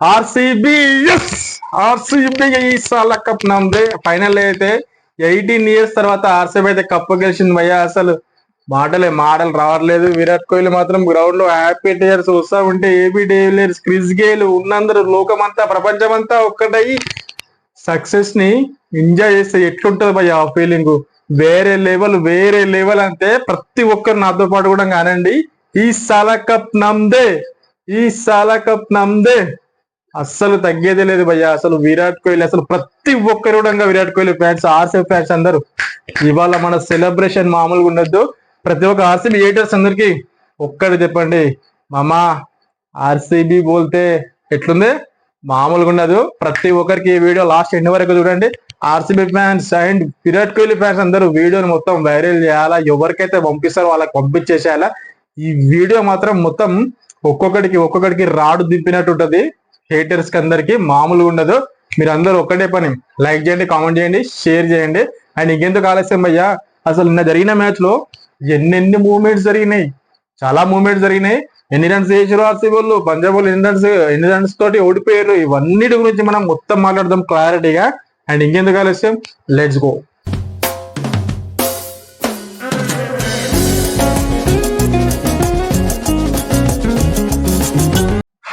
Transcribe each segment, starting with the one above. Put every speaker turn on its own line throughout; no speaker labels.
RCB yes RCB ఈసాల cup నమ్మదే final అయితే 18 years తర్వాత ఆర్సీబీ అయితే కప్పు గెలిచింది భయ్య. అసలు మాటలు రావట్లేదు. విరాట్ కోహ్లీ మాత్రం గ్రౌండ్ లో హ్యాపీ టీయర్స్ వస్తా ఉంటే ఏబీ డివిలియర్స్, క్రిస్ గేల్ ఉన్నందరూ లోకమంతా ప్రపంచమంతా ఒక్కటై సక్సెస్ ని ఎంజాయ్ చేస్తే ఎట్లుంటది భయ్య ఆ ఫీలింగ్. వేరే లెవెల్ అంటే ప్రతి ఒక్కరు నాతో పాటు కూడా కానండి ఈ సాల కప్ నమ్దే అస్సలు తగ్గేదే లేదు భయ్య. అసలు విరాట్ కోహ్లీ అసలు ప్రతి ఒక్కరు కూడా Virat Kohli fans, RCB fans అందరూ ఇవాళ మన సెలబ్రేషన్ మామూలుగా ఉండొద్దు. ప్రతి ఒక్క ఆర్సీబీ హేటర్స్ అందరికి ఒక్కటి చెప్పండి, మామా ఆర్సీబీ బోల్తే ఎట్లుంది మామూలుగా ఉండదు. ప్రతి ఒక్కరికి ఈ వీడియో లాస్ట్ ఎండ్ వరకు చూడండి. RCB fans and Virat Kohli fans అందరూ వీడియోని మొత్తం వైరల్ చేయాలా, ఎవరికైతే పంపిస్తారో వాళ్ళకి పంపించేసేయాలా. ఈ వీడియో మాత్రం మొత్తం ఒక్కొక్కడికి రాడు దింపినట్టు ఉంటది. హేటర్స్ కి అందరికి మామూలుగా ఉండదు. మీరు అందరూ ఒక్కటే పని, లైక్ చేయండి, కామెంట్ చేయండి, షేర్ చేయండి. అండ్ ఇంకెందుకు ఆలస్యం భయ్యా, అసలు నిన్న జరిగిన మ్యాచ్ లో ఎన్ని మూమెంట్స్ జరిగినాయి, చాలా మూమెంట్స్ జరిగినాయి. ఎన్ని రన్స్ చేసారు ఆర్సీబీ వాళ్ళు, పంజాబ్ వాళ్ళు ఎన్ని రన్స్ తోటి ఓడిపోయారు, ఇవన్నిటి గురించి మనం మొత్తం మాట్లాడదాం క్లారిటీగా. అండ్ ఇంకెందుకు ఆలస్యం, let's go.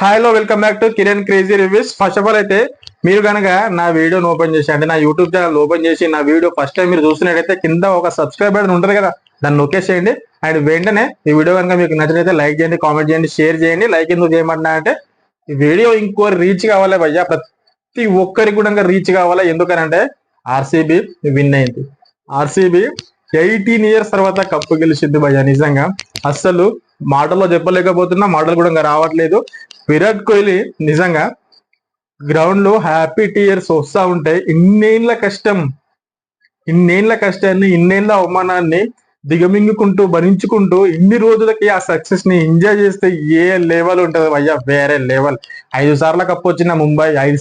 Hello welcome back to Kiran crazy reviews. First of all అయితే మీరు కనుక నా వీడియోని ఓపెన్ చేసి, అంటే నా యూట్యూబ్ ఛానల్ ఓపెన్ చేసి నా వీడియో ఫస్ట్ టైం మీరు చూస్తున్నట్టయితే కింద ఒక సబ్స్క్రైబ్ బటన్ ఉంటుంది కదా, దాన్ని నొక్కేసేయండి. అండ్ వెంటనే ఈ వీడియో కనుక మీకు నచ్చినైతే లైక్ చేయండి, కామెంట్ చేయండి, షేర్ చేయండి. లైక్ ఎందుకు చేయమంటున్నా అంటే ఈ వీడియో ఇంకో రీచ్ కావాలి భయ్యా, ప్రతి ఒక్కరికి కూడా రీచ్ కావాలి. ఎందుకనంటే ఆర్సీబీ విన్ అయింది. ఆర్సీబీ 18 years తర్వాత కప్పు గెలిచింది భయ్యా. నిజంగా అస్సలు మాటల్లో చెప్పలేకపోతున్నా, మాటలు కూడా రావట్లేదు. విరాట్ కోహ్లీ నిజంగా గ్రౌండ్ లో హ్యాపీ టీయర్స్ వస్తా ఉంటాయి. ఇన్నేళ్ల కష్టాన్ని, ఇన్నేళ్ల అవమానాన్ని దిగమింగుకుంటూ భరించుకుంటూ ఇన్ని రోజులకి ఆ సక్సెస్ ని ఎంజాయ్ చేస్తే ఏ లెవెల్ ఉంటది భయ్యా, వేరే లెవెల్. 5 సార్ల కప్పు వచ్చిన ముంబై, 5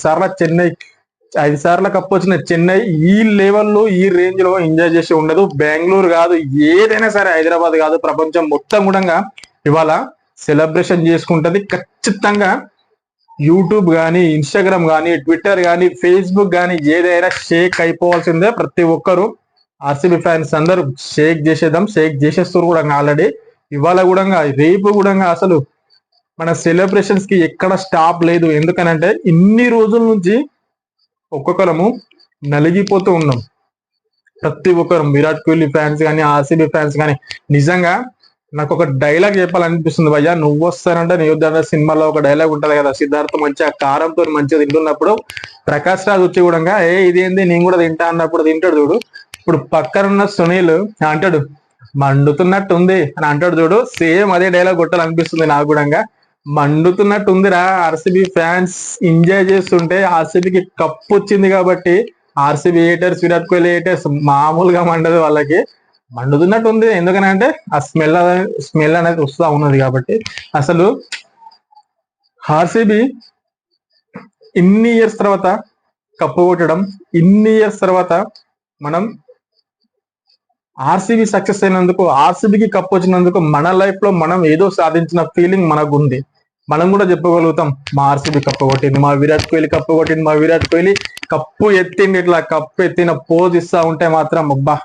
సార్ల కప్పు వచ్చిన చెన్నై ఈ లెవెల్లో ఈ రేంజ్ లో ఎంజాయ్ చేసి ఉండదు. బెంగళూరు కాదు, ఏదైనా సరే, హైదరాబాద్ కాదు, ప్రపంచం మొత్తం కూడా ఇవాళ సెలబ్రేషన్ చేసుకుంటది. ఖచ్చితంగా యూట్యూబ్ కానీ, ఇన్స్టాగ్రామ్ కానీ, ట్విట్టర్ కానీ, ఫేస్బుక్ కానీ ఏదైనా షేక్ అయిపోవాల్సిందే. ప్రతి ఒక్కరు ఆర్సీబీ ఫ్యాన్స్ అందరూ షేక్ చేసేస్తారు కూడా ఆల్రెడీ. ఇవాళ కూడా రేపు కూడా అసలు మన సెలబ్రేషన్స్ కి ఎక్కడ స్టాప్ లేదు. ఎందుకనంటే ఇన్ని రోజుల నుంచి ఒక్కొక్కరము నలిగిపోతూ ఉన్నాం. ప్రతి ఒక్కరు విరాట్ కోహ్లీ ఫ్యాన్స్ కానీ, ఆర్సీబీ ఫ్యాన్స్ కానీ. నిజంగా నాకు ఒక డైలాగ్ చెప్పాలనిపిస్తుంది భయ్యా. నువ్వు వస్తానంటే నీవుద్దా సినిమాలో ఒక డైలాగ్ ఉంటది కదా, సిద్ధార్థ మంచిగా కారంతో మంచిగా తింటున్నప్పుడు ప్రకాష్ రాజ్ వచ్చి కూడా ఇదేంది నేను కూడా తింటా అన్నప్పుడు తింటాడు చూడు. ఇప్పుడు పక్కనున్న సునీల్ అంటాడు మండుతున్నట్టుంది అని అంటాడు చూడు. సేమ్ అదే డైలాగ్ కొట్టాలనిపిస్తుంది నాకు కూడా. మండుతున్నట్టుందిరా, ఆర్సీబీ ఫ్యాన్స్ ఎంజాయ్ చేస్తుంటే ఆర్సీబీకి కప్పు వచ్చింది కాబట్టి RCB haters, Virat Kohli haters మామూలుగా మండదు, వాళ్ళకి మండుతున్నట్టు ఉంది. ఎందుకనంటే ఆ స్మెల్ అనేది వస్తూ ఉన్నది కాబట్టి. అసలు ఆర్సీబీ ఇన్ని ఇయర్స్ తర్వాత కప్పు కొట్టడం, ఇన్ని ఇయర్స్ తర్వాత మనం ఆర్సీబీ సక్సెస్ అయినందుకు, ఆర్సీబీకి కప్పు వచ్చినందుకు మన లైఫ్ లో మనం ఏదో సాధించిన ఫీలింగ్ మనకు ఉంది. మనం కూడా చెప్పగలుగుతాం, మా ఆర్సీబీ కప్పు కొట్టింది, మా విరాట్ కోహ్లీ కప్పు కొట్టింది, మా విరాట్ కోహ్లీ కప్పు ఎత్తింది. ఇట్లా కప్పు ఎత్తిన పోజ్ ఇస్తా ఉంటే మాత్రం అబ్బా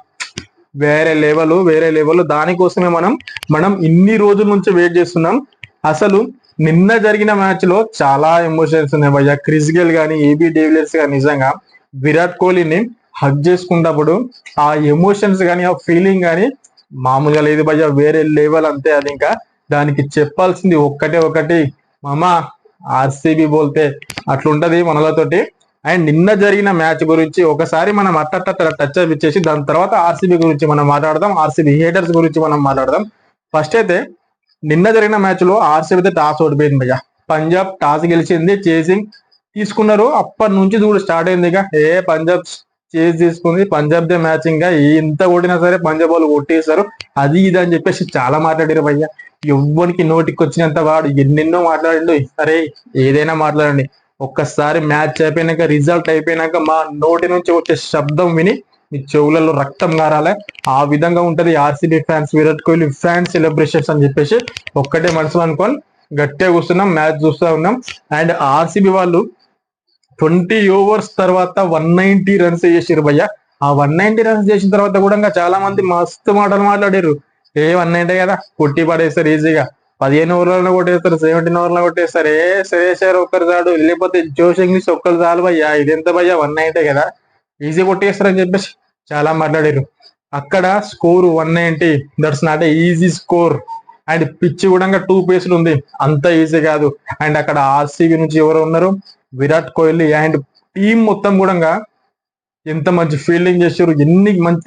వేరే లెవెల్. దానికోసమే మనం ఇన్ని రోజుల నుంచి వెయిట్ చేస్తున్నాం. అసలు నిన్న జరిగిన మ్యాచ్ లో చాలా ఎమోషన్స్ ఉన్నాయి భయ్యా. క్రిస్ గేల్ కానీ, ఏబీ డివిలియర్స్ కానీ నిజంగా విరాట్ కోహ్లీని హగ్ చేసుకున్నప్పుడు ఆ ఎమోషన్స్ కానీ, ఆ ఫీలింగ్ కానీ మామూలుగా లేదు భయ్యా, వేరే లెవెల్. అంతే, అది ఇంకా దానికి చెప్పాల్సింది ఒకటి మామా ఆర్సీబీ బోల్తే అట్లుంటది మనలతోటి. అండ్ నిన్న జరిగిన మ్యాచ్ గురించి ఒకసారి మనం టచ్ అప్ ఇచ్చేసి దాని తర్వాత ఆర్సీబీ గురించి మనం మాట్లాడదాం, ఆర్సీబీ హేటర్స్ గురించి మనం మాట్లాడదాం. ఫస్ట్ అయితే నిన్న జరిగిన మ్యాచ్ లో ఆర్సీబీ అయితే టాస్ ఓడిపోయింది భయ్యా. పంజాబ్ టాస్ గెలిచింది, చేసింగ్ తీసుకున్నారు. అప్పటి నుంచి చూడు స్టార్ట్ అయింది. ఇక పంజాబ్ చేజ్ తీసుకుంది, పంజాబ్ దే మ్యాచింగ్ గా ఎంత కొట్టినా సరే పంజాబ్ వాళ్ళు కొట్టేశారు. అది ఇది అని చెప్పేసి చాలా మాట్లాడారు భయ్యా. ఎవ్వరికి నోటికి వచ్చినంత వాడు ఎన్నెన్నో మాట్లాడండి. సరే ఏదైనా మాట్లాడండి, ఒక్కసారి మ్యాచ్ అయిపోయినాక, రిజల్ట్ అయిపోయినాక మా నోటి నుంచి వచ్చే శబ్దం విని మీ చెవులలో రక్తం గారాలే. ఆ విధంగా ఉంటది RCB fans, Virat Kohli fans celebrations అని చెప్పేసి ఒక్కటే మనసులో అనుకోని గట్టిగా కూర్చున్నాం, మ్యాచ్ చూస్తూ ఉన్నాం. అండ్ ఆర్సీబీ వాళ్ళు 20 overs తర్వాత 190 runs చేసారు భయ్య. ఆ 190 runs చేసిన తర్వాత కూడా ఇంకా చాలా మంది మస్తు మాటలు మాట్లాడారు. 190 కదా కొట్టి పడేస్తారు ఈజీగా, 15 ఓవర్లలో కొట్టేస్తారు, 17 ఓవర్లో కొట్టేస్తారు, శ్రేయస్ ఒక్కరు చాడు, లేకపోతే జోష్ ఇంగ్లీష్ ఒక్కరు చాలు భయ్య, ఇదెంత భయ్య 190 కదా ఈజీ కొట్టేస్తారు అని చెప్పేసి చాలా మాట్లాడారు. అక్కడ score 190, that's not a easy score. And pitch కూడా 2 పేస్లు ఉంది, అంత ఈజీ కాదు. అండ్ అక్కడ ఆర్సీబీ నుంచి ఎవరు ఉన్నారు, విరాట్ కోహ్లీ అండ్ టీం మొత్తం కూడా ఎంత మంచి ఫీల్డింగ్ చేశారు,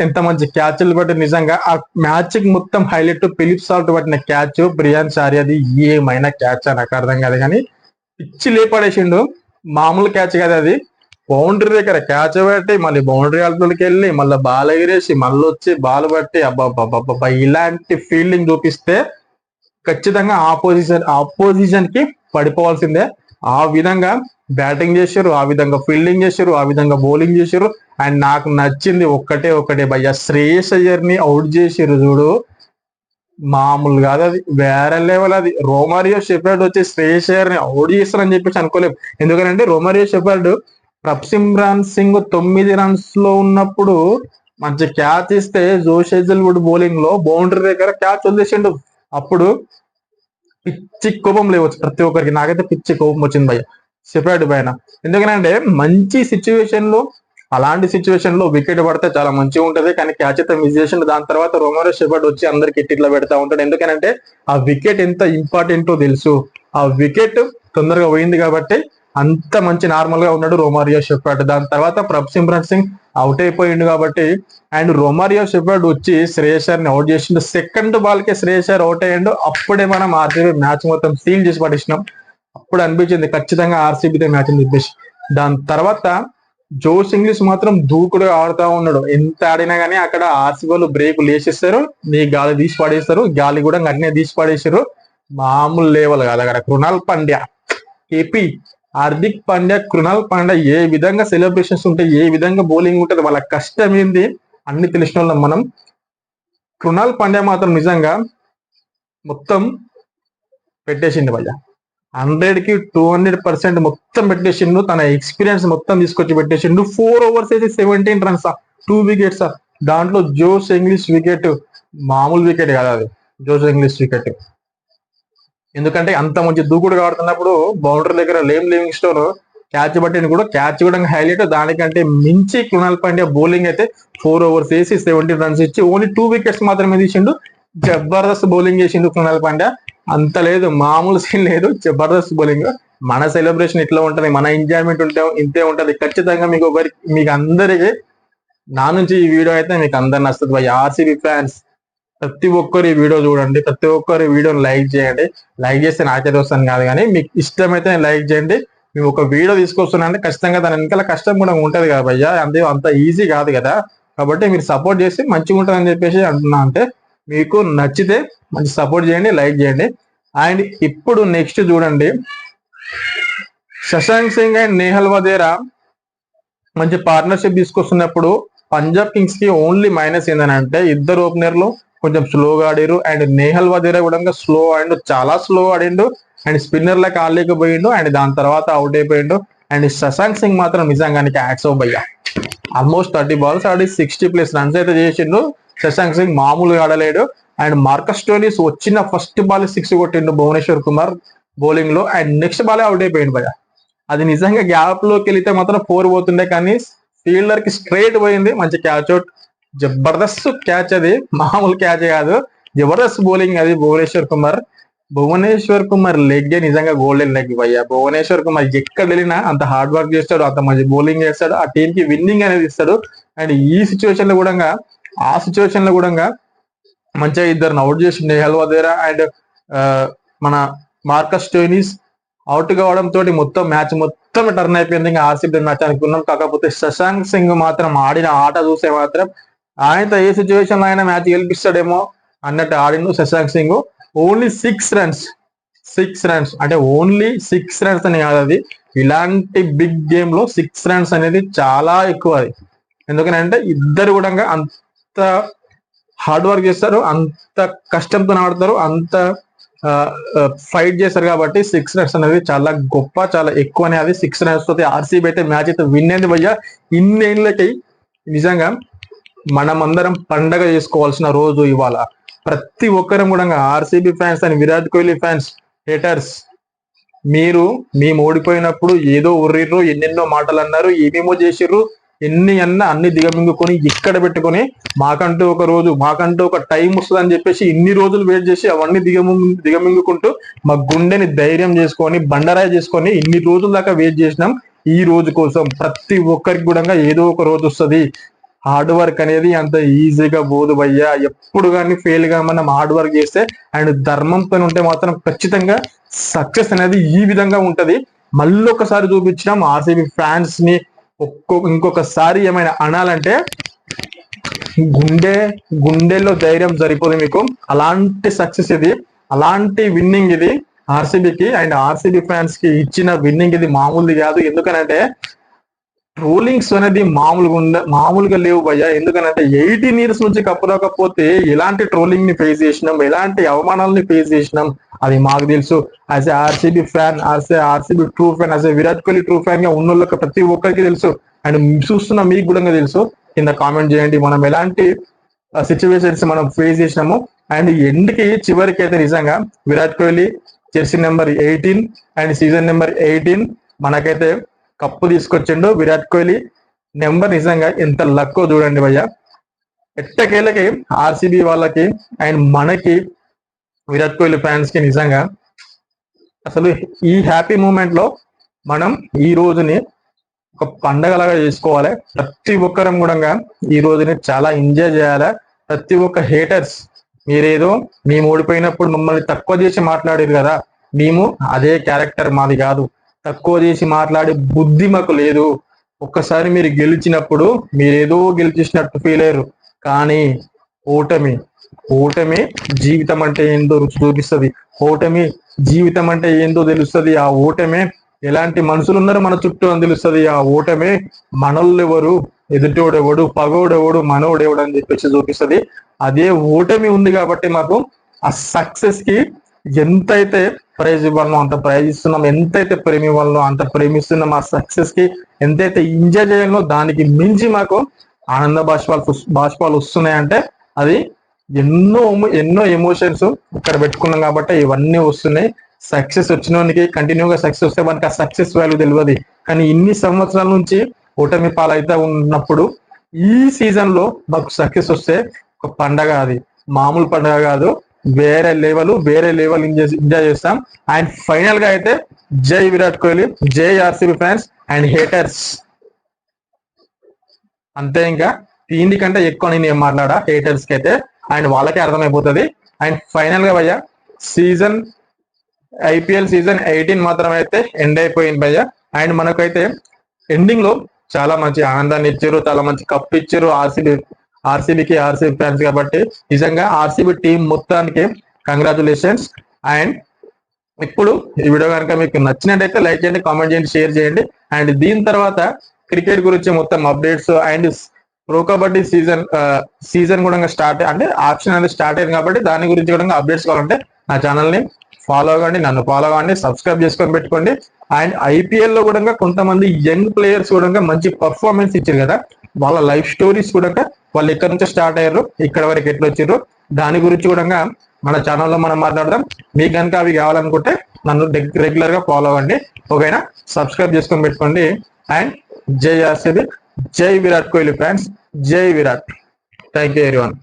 ఎంత మంచి క్యాచ్లు పట్టి. నిజంగా ఆ మ్యాచ్ కి మొత్తం హైలైట్ ఫిలిప్ సాల్ట్ పట్టిన క్యాచ్, ప్రియాన్ చార్యది ఏమైనా క్యాచ్ నాకు అర్థం కాదు కానీ పిచ్చి లేపడేసిండు, మామూలు క్యాచ్ కదా అది. బౌండరీ దగ్గర క్యాచ్ పట్టి మళ్ళీ బౌండరీ అల్పులకి వెళ్ళి మళ్ళీ బాల్ ఎగిరేసి మళ్ళీ వచ్చి బాల్ పట్టి అబ్బాబ్బాబ్బా ఇలాంటి ఫీల్డింగ్ చూపిస్తే ఖచ్చితంగా ఆపోజిషన్ కి పడిపోవాల్సిందే. ఆ విధంగా బ్యాటింగ్ చేశారు, ఆ విధంగా ఫీల్డింగ్ చేశారు, ఆ విధంగా బౌలింగ్ చేశారు. అండ్ నాకు నచ్చింది ఒకటే భయ్య, శ్రేయస్ అయ్యర్ని అవుట్ చేశారు చూడు, మామూలు కాదు అది, వేరే లెవెల్ అది. రోమారియో షెఫర్డ్ వచ్చి శ్రేయస్ అయ్యర్ని అవుట్ చేస్తారని చెప్పేసి అనుకోలేము. ఎందుకంటే రోమారియో షెఫర్డ్ ప్రప్సిమ్రాన్ సింగ్ 9 runs లో ఉన్నప్పుడు మంచి క్యాచ్ ఇస్తే జోష్ హేజల్వుడ్ బౌలింగ్ లో బౌండరీ దగ్గర క్యాచ్ వదిలేసిండు. అప్పుడు పిచ్చి కోపం లేవచ్చు ప్రతి ఒక్కరికి, నాకైతే పిచ్చి కోపం వచ్చింది భయ్య షెఫర్డ్ పైన. ఎందుకంటే మంచి సిచ్యువేషన్ లో, అలాంటి సిచ్యువేషన్ లో వికెట్ పడితే చాలా మంచిగా ఉంటది, కానీ క్యాచ్ అయితే మిస్ చేసిండు. దాని తర్వాత రోమారియో షెఫర్డ్ వచ్చి అందరికి ఇట్లా పెడతా ఉంటాడు. ఎందుకంటే ఆ వికెట్ ఎంత ఇంపార్టెంటో తెలుసు, ఆ వికెట్ తొందరగా పోయింది కాబట్టి అంత మంచి నార్మల్ గా ఉన్నాడు రోమారియో షెఫర్డ్. దాని తర్వాత ప్రప్సిమ్రాన్ సింగ్ అవుట్ అయిపోయిండు కాబట్టి, అండ్ రోమారియో షెఫర్డ్ వచ్చి శ్రేయస్ అయ్యర్ని అవుట్ చేసిండు. సెకండ్ బాల్ కే శ్రేయస్ అయ్యర్ అవుట్ అయ్యిండు. అప్పుడే మనం ఆర్సీబీ మ్యాచ్ మొత్తం సీల్ చేసి పడేసినాం. అప్పుడు అనిపించింది ఖచ్చితంగా ఆర్సీబీతో మ్యాచ్ అని చెప్పేసి. దాని తర్వాత జోష్ ఇంగ్లీష్ మాత్రం దూకుడుగా ఆడుతా ఉన్నాడు. ఎంత ఆడినా కానీ అక్కడ ఆర్సీబీ వాళ్ళు బ్రేక్ లేచేస్తారు, నీ గాలి తీసి పడేస్తారు, గాలి కూడా అన్నీ తీసి పడేసారు. మామూలు లేవల్ కాదు అక్కడ. కృణాల్ పాండ్యా, కేపీ, హార్దిక్ పాండ్యా, కృణాల్ పాండ్యా ఏ విధంగా సెలబ్రేషన్స్ ఉంటాయి, ఏ విధంగా బౌలింగ్ ఉంటుంది, వాళ్ళ కష్టం ఏంది అన్ని తెలిసిన వాళ్ళం మనం. కృణాల్ పాండ్యా మాత్రం నిజంగా మొత్తం పెట్టేసింది భయ్య, 100కి 200% మొత్తం పెట్టేసిండు. తన ఎక్స్పీరియన్స్ మొత్తం తీసుకొచ్చి పెట్టేసిండు. 4 overs వేసి 17 runs, 2 wickets. దాంట్లో జోష్ ఇంగ్లీష్ వికెట్ మామూలు వికెట్ కాదు అది, జోష్ ఇంగ్లీష్ వికెట్. ఎందుకంటే అంత మంచి దూకుడుగా ఆడుతున్నప్పుడు బౌండరీ దగ్గర లివింగ్ స్టోన్ క్యాచ్ పట్టింది కూడా, క్యాచ్ కూడా హైలైట్. దానికంటే మించి కృణాల్ పాండ్యా బౌలింగ్ అయితే 4 overs వేసి 17 runs ఇచ్చి ఓన్లీ 2 wickets మాత్రమే తీసిండు. జబర్దస్త్ బౌలింగ్ చేసిండు కృణాల్ పాండ్యా. అంత లేదు, మామూలు సీన్ లేదు, జబర్దస్త్ బౌలింగ్. మన సెలబ్రేషన్ ఇట్లా ఉంటది, మన ఎంజాయ్మెంట్ ఇంతే ఉంటది. ఖచ్చితంగా మీకు అందరికి నా నుంచి ఈ వీడియో అయితే మీకు అందరు నచ్చుతుంది భయ్య. ఆర్సీబీ ఫ్యాన్స్ ప్రతి ఒక్కరు ఈ వీడియో చూడండి, ప్రతి ఒక్కరు వీడియోని లైక్ చేయండి. లైక్ చేస్తే నాకైతే వస్తాను కాదు కానీ మీకు ఇష్టమైతే లైక్ చేయండి. మేము ఒక వీడియో తీసుకొస్తున్నా అంటే ఖచ్చితంగా దాని వెనకాల కష్టం కూడా ఉంటది కదా భయ్య, అంత ఈజీ కాదు కదా. కాబట్టి మీరు సపోర్ట్ చేసి మంచిగా ఉంటుందని చెప్పేసి అంటున్నా. అంటే మీకు నచ్చితే మంచి సపోర్ట్ చేయండి, లైక్ చేయండి. అండ్ ఇప్పుడు నెక్స్ట్ చూడండి, శశాంక్ సింగ్ అండ్ నేహల్ వధేరా మంచి పార్ట్నర్షిప్ తీసుకొస్తున్నప్పుడు పంజాబ్ కింగ్స్ కి ఓన్లీ మైనస్ ఏంటంటే ఇద్దరు ఓపెనర్లు కొంచెం స్లోగా ఆడారు. అండ్ నేహల్ వధేరా కూడా స్లో ఆడిండు, చాలా స్లో ఆడిండు. అండ్ స్పిన్నర్ లకి ఆడలేకపోయిండు, అండ్ దాని తర్వాత అవుట్ అయిపోయిండు. అండ్ శశాంక్ సింగ్ మాత్రం నిజంగానికి యాక్స్ భయ్య, ఆల్మోస్ట్ 30 balls ఆడి 60+ runs అయితే చేసిండు. శశాంక్ సింగ్ మామూలుగా ఆడలేడు. అండ్ మార్కస్ స్టోయినిస్ వచ్చిన ఫస్ట్ బాల్ 6 కొట్టిండు భువనేశ్వర్ కుమార్ బౌలింగ్ లో, అండ్ నెక్స్ట్ బాల్ అవుట్ అయిపోయిండు భయ్య. అది నిజంగా గ్యాప్ లోకి వెళితే మాత్రం 4 పోతుండే, కానీ ఫీల్డర్ కి స్ట్రైట్ పోయింది, మంచి క్యాచ్ అవుట్. జబర్దస్త్ క్యాచ్, అది మామూలు క్యాచ్ కాదు, జబర్దస్త్ బౌలింగ్ అది భువనేశ్వర్ కుమార్ లెగ్ నిజంగా గోల్డెన్ లెగ్ భయ్య. భువనేశ్వర్ కుమార్ ఎక్కడ వెళ్ళినా అంత హార్డ్ వర్క్ చేస్తాడు, అంత మంచి బౌలింగ్ చేస్తాడు, ఆ టీం కి విన్నింగ్ అనేది ఇస్తాడు. అండ్ ఈ సిచ్యువేషన్ లో కూడా మంచిగా ఇద్దరు అవుట్ చేసి నేహల్ వధేరా అండ్ మన మార్కస్ స్టోయినిస్ అవుట్ కావడంతో మొత్తం మ్యాచ్ మొత్తం టర్న్ అయిపోయింది. ఇంకా ఆర్సీబీ మ్యాచ్ అనుకున్నాం. కాకపోతే శశాంక్ సింగ్ మాత్రం ఆడిన ఆట చూసే మాత్రం ఆయనతో ఏ సిచ్యువేషన్ లో అయినా మ్యాచ్ గెలిపిస్తాడేమో అన్నట్టు ఆడిండు శశాంక్ సింగ్. ఓన్లీ 6 runs, అంటే ఓన్లీ 6 runs అని కాదు, అది ఇలాంటి బిగ్ గేమ్ లో 6 runs అనేది చాలా ఎక్కువ. అది ఎందుకంటే ఇద్దరు కూడా అంత హార్డ్ వర్క్ చేస్తారు, అంత కష్టంతో ఆడతారు, అంత ఫైట్ చేశారు కాబట్టి 6 రన్స్ అనేది చాలా గొప్ప, చాలా ఎక్కువ అనేది 6 రన్స్ తోటి ఆర్సీబీ అయితే మ్యాచ్ అయితే విన్ అయింది భయ్య. ఇన్నేళ్ళకి నిజంగా మనం అందరం పండగ చేసుకోవాల్సిన రోజు ఇవాళ. ప్రతి ఒక్కరం కూడా ఆర్సీబీ ఫ్యాన్స్ అని విరాట్ కోహ్లీ ఫ్యాన్స్, హేటర్స్, మేము ఓడిపోయినప్పుడు ఏదో ఉర్రిర్రు, ఎన్నెన్నో మాటలు అన్నారు, ఏమేమో చేసిర్రు, అన్ని దిగమింగుకొని ఇక్కడ పెట్టుకొని మాకంటూ ఒక రోజు, మాకంటూ ఒక టైం వస్తుంది అని చెప్పేసి ఇన్ని రోజులు వెయిట్ చేసి అవన్నీ దిగమింగుకుంటూ మా గుండెని ధైర్యం చేసుకొని బండరాయి చేసుకొని ఇన్ని రోజుల దాకా వెయిట్ చేసినాం. ఈ రోజు కోసం ప్రతి ఒక్కరికి కూడా ఏదో ఒక రోజు వస్తుంది. హార్డ్ వర్క్ అనేది అంత ఈజీగా పోదు భయ్యా. ఎప్పుడు కానీ ఫెయిల్ గా మనం హార్డ్ వర్క్ చేస్తే అండ్ ధర్మంతో ఉంటే మాత్రం ఖచ్చితంగా సక్సెస్ అనేది ఈ విధంగా ఉంటది. మళ్ళీ ఒకసారి చూపించినాం ఆర్సీబీ ఫ్యాన్స్ ని. ఇంకొకసారి ఏమైనా అనాలంటే గుండెల్లో ధైర్యం సరిపోదు మీకు. అలాంటి సక్సెస్ ఇది, అలాంటి విన్నింగ్ ఇది ఆర్సీబీకి అండ్ ఆర్సీబీ ఫ్యాన్స్ కి ఇచ్చిన విన్నింగ్ ఇది మామూలుది కాదు. ఎందుకనంటే ట్రోలింగ్స్ అనేది మామూలుగా లేవు భయ్యా. ఎందుకనంటే 18 years నుంచి కప్పు రాకపోతే ఎలాంటి ట్రోలింగ్ ని ఫేస్ చేసినాం, ఎలాంటి అవమానాలని ఫేస్ చేసినాం అది మాకు తెలుసు. As a RCB fan, RCB true fan, as a Virat Kohli true fan గా ఉన్న ప్రతి ఒక్కరికి తెలుసు. అండ్ చూస్తున్న మీకు కూడా తెలుసు. కింద కామెంట్ చేయండి మనం ఎలాంటి సిచ్యువేషన్స్ మనం ఫేస్ చేసినాము. అండ్ చివరికి అయితే నిజంగా Virat Kohli Jersey number 18 and season number 18 మనకైతే కప్పు తీసుకొచ్చిండు. విరాట్ కోహ్లీ నెంబర్ నిజంగా ఎంత లక్కో చూడండి భయ్య. ఎట్టకేళ్ళకి ఆర్సీబీ వాళ్ళకి అండ్ మనకి విరాట్ కోహ్లీ ఫ్యాన్స్ కి నిజంగా అసలు ఈ హ్యాపీ మూమెంట్ లో మనం ఈ రోజుని ఒక పండగలాగా చేసుకోవాలి. ప్రతి ఒక్కరం కూడా ఈ రోజుని చాలా ఎంజాయ్ చేయాలి. ప్రతి ఒక్క హేటర్స్, మేము ఓడిపోయినప్పుడు మమ్మల్ని తక్కువ చేసి మాట్లాడారు కదా, మేము అదే క్యారెక్టర్ మాది కాదు. తక్కువ చేసి మాట్లాడే బుద్ధి మాకు లేదు. ఒక్కసారి మీరు గెలిచినప్పుడు మీరేదో గెలిచేసినట్టు ఫీల్ అయ్యారు. కానీ ఓటమి జీవితం అంటే ఏందో రుచి చూపిస్తుంది. ఓటమి జీవితం అంటే ఏందో తెలుస్తుంది. ఆ ఓటమే ఎలాంటి మనుషులు ఉన్నారో మన చుట్టూ అని తెలుస్తుంది. ఆ ఓటమే మనోళ్ళు ఎవరు, ఎదుటోడెవడు, పగోడెవడు, మనోడెవడు అని చెప్పేసి చూపిస్తుంది. అదే ఓటమి ఉంది కాబట్టి మాకు ఆ సక్సెస్ కి ఎంతైతే ప్రైజ్ ఇవ్వాలనో అంత ప్రైజ్ ఇస్తున్నాం, ఎంతైతే ప్రేమ ఇవ్వాలనో అంత ప్రేమిస్తున్నాం. ఆ సక్సెస్ కి ఎంతైతే ఎంజాయ్ చేయాలో దానికి మించి మాకు ఆనంద బాష్పాలు వస్తున్నాయంటే అది ఎన్నో ఎమోషన్స్ ఇక్కడ పెట్టుకున్నాం కాబట్టి ఇవన్నీ వస్తున్నాయి. సక్సెస్ వచ్చినోనికి కంటిన్యూగా సక్సెస్ వస్తే మనకి ఆ సక్సెస్ వాల్యూ తెలియదు. కానీ ఇన్ని సంవత్సరాల నుంచి ఓటమి పాలైతే ఉన్నప్పుడు ఈ సీజన్ లో మాకు సక్సెస్ వస్తే ఒక పండగ, అది మామూలు పండగ కాదు, వేరే లెవెల్ ఎంజాయ్ చేస్తాం. అండ్ ఫైనల్ గా అయితే జై విరాట్ కోహ్లీ, జై ఆర్సీబీ ఫ్యాన్స్ అండ్ హేటర్స్. అంతే, ఇంకా దీనికంటే ఎక్కువ నేను ఏం మాట్లాడా హేటర్స్ కి అయితే, అండ్ వాళ్ళకే అర్థమైపోతుంది. అండ్ ఫైనల్ గా భయ్య ఐపీఎల్ సీజన్ 18 మాత్రం అయితే ఎండ్ అయిపోయింది భయ్య. అండ్ మనకైతే ఎండింగ్ లో చాలా మంచి ఆనందాన్ని ఇచ్చారు, చాలా మంచి కప్ ఇచ్చారు ఆర్సీబీ ఫ్యాన్స్. కాబట్టి నిజంగా ఆర్సీబీ టీం మొత్తానికి కంగ్రాచులేషన్స్. అండ్ ఇప్పుడు ఈ వీడియో కనుక మీకు నచ్చినట్టయితే లైక్ చేయండి, కామెంట్ చేయండి, షేర్ చేయండి. అండ్ దీని తర్వాత క్రికెట్ గురించి మొత్తం updates and pro kabaddi season కూడా స్టార్ట్, అంటే ఆప్షన్ అనేది స్టార్ట్ అయింది కాబట్టి దాని గురించి కూడా అప్డేట్స్ కావాలంటే నా ఛానల్ ని ఫాలో అవ్వండి, నన్ను ఫాలో అవ్వండి, సబ్స్క్రైబ్ చేసుకొని పెట్టుకోండి. అండ్ ఐపీఎల్ లో కూడా కొంతమంది యంగ్ ప్లేయర్స్ కూడా మంచి పర్ఫార్మెన్స్ ఇచ్చారు కదా, వాళ్ళ లైఫ్ స్టోరీస్ కూడా వాళ్ళు ఎక్కడి నుంచి స్టార్ట్ అయ్యారు, ఇక్కడ వరకు ఎట్లా వచ్చారు, దాని గురించి కూడా మన ఛానల్లో మనం మాట్లాడదాం. మీకు కనుక అవి కావాలనుకుంటే నన్ను రెగ్యులర్ గా ఫాలో అవ్వండి, ఓకేనా? సబ్స్క్రైబ్ చేసుకొని పెట్టుకోండి. అండ్ జై ఆర్సీబీ, జై విరాట్ కోహ్లీ ఫ్యాన్స్, జై విరాట్. Thank you everyone.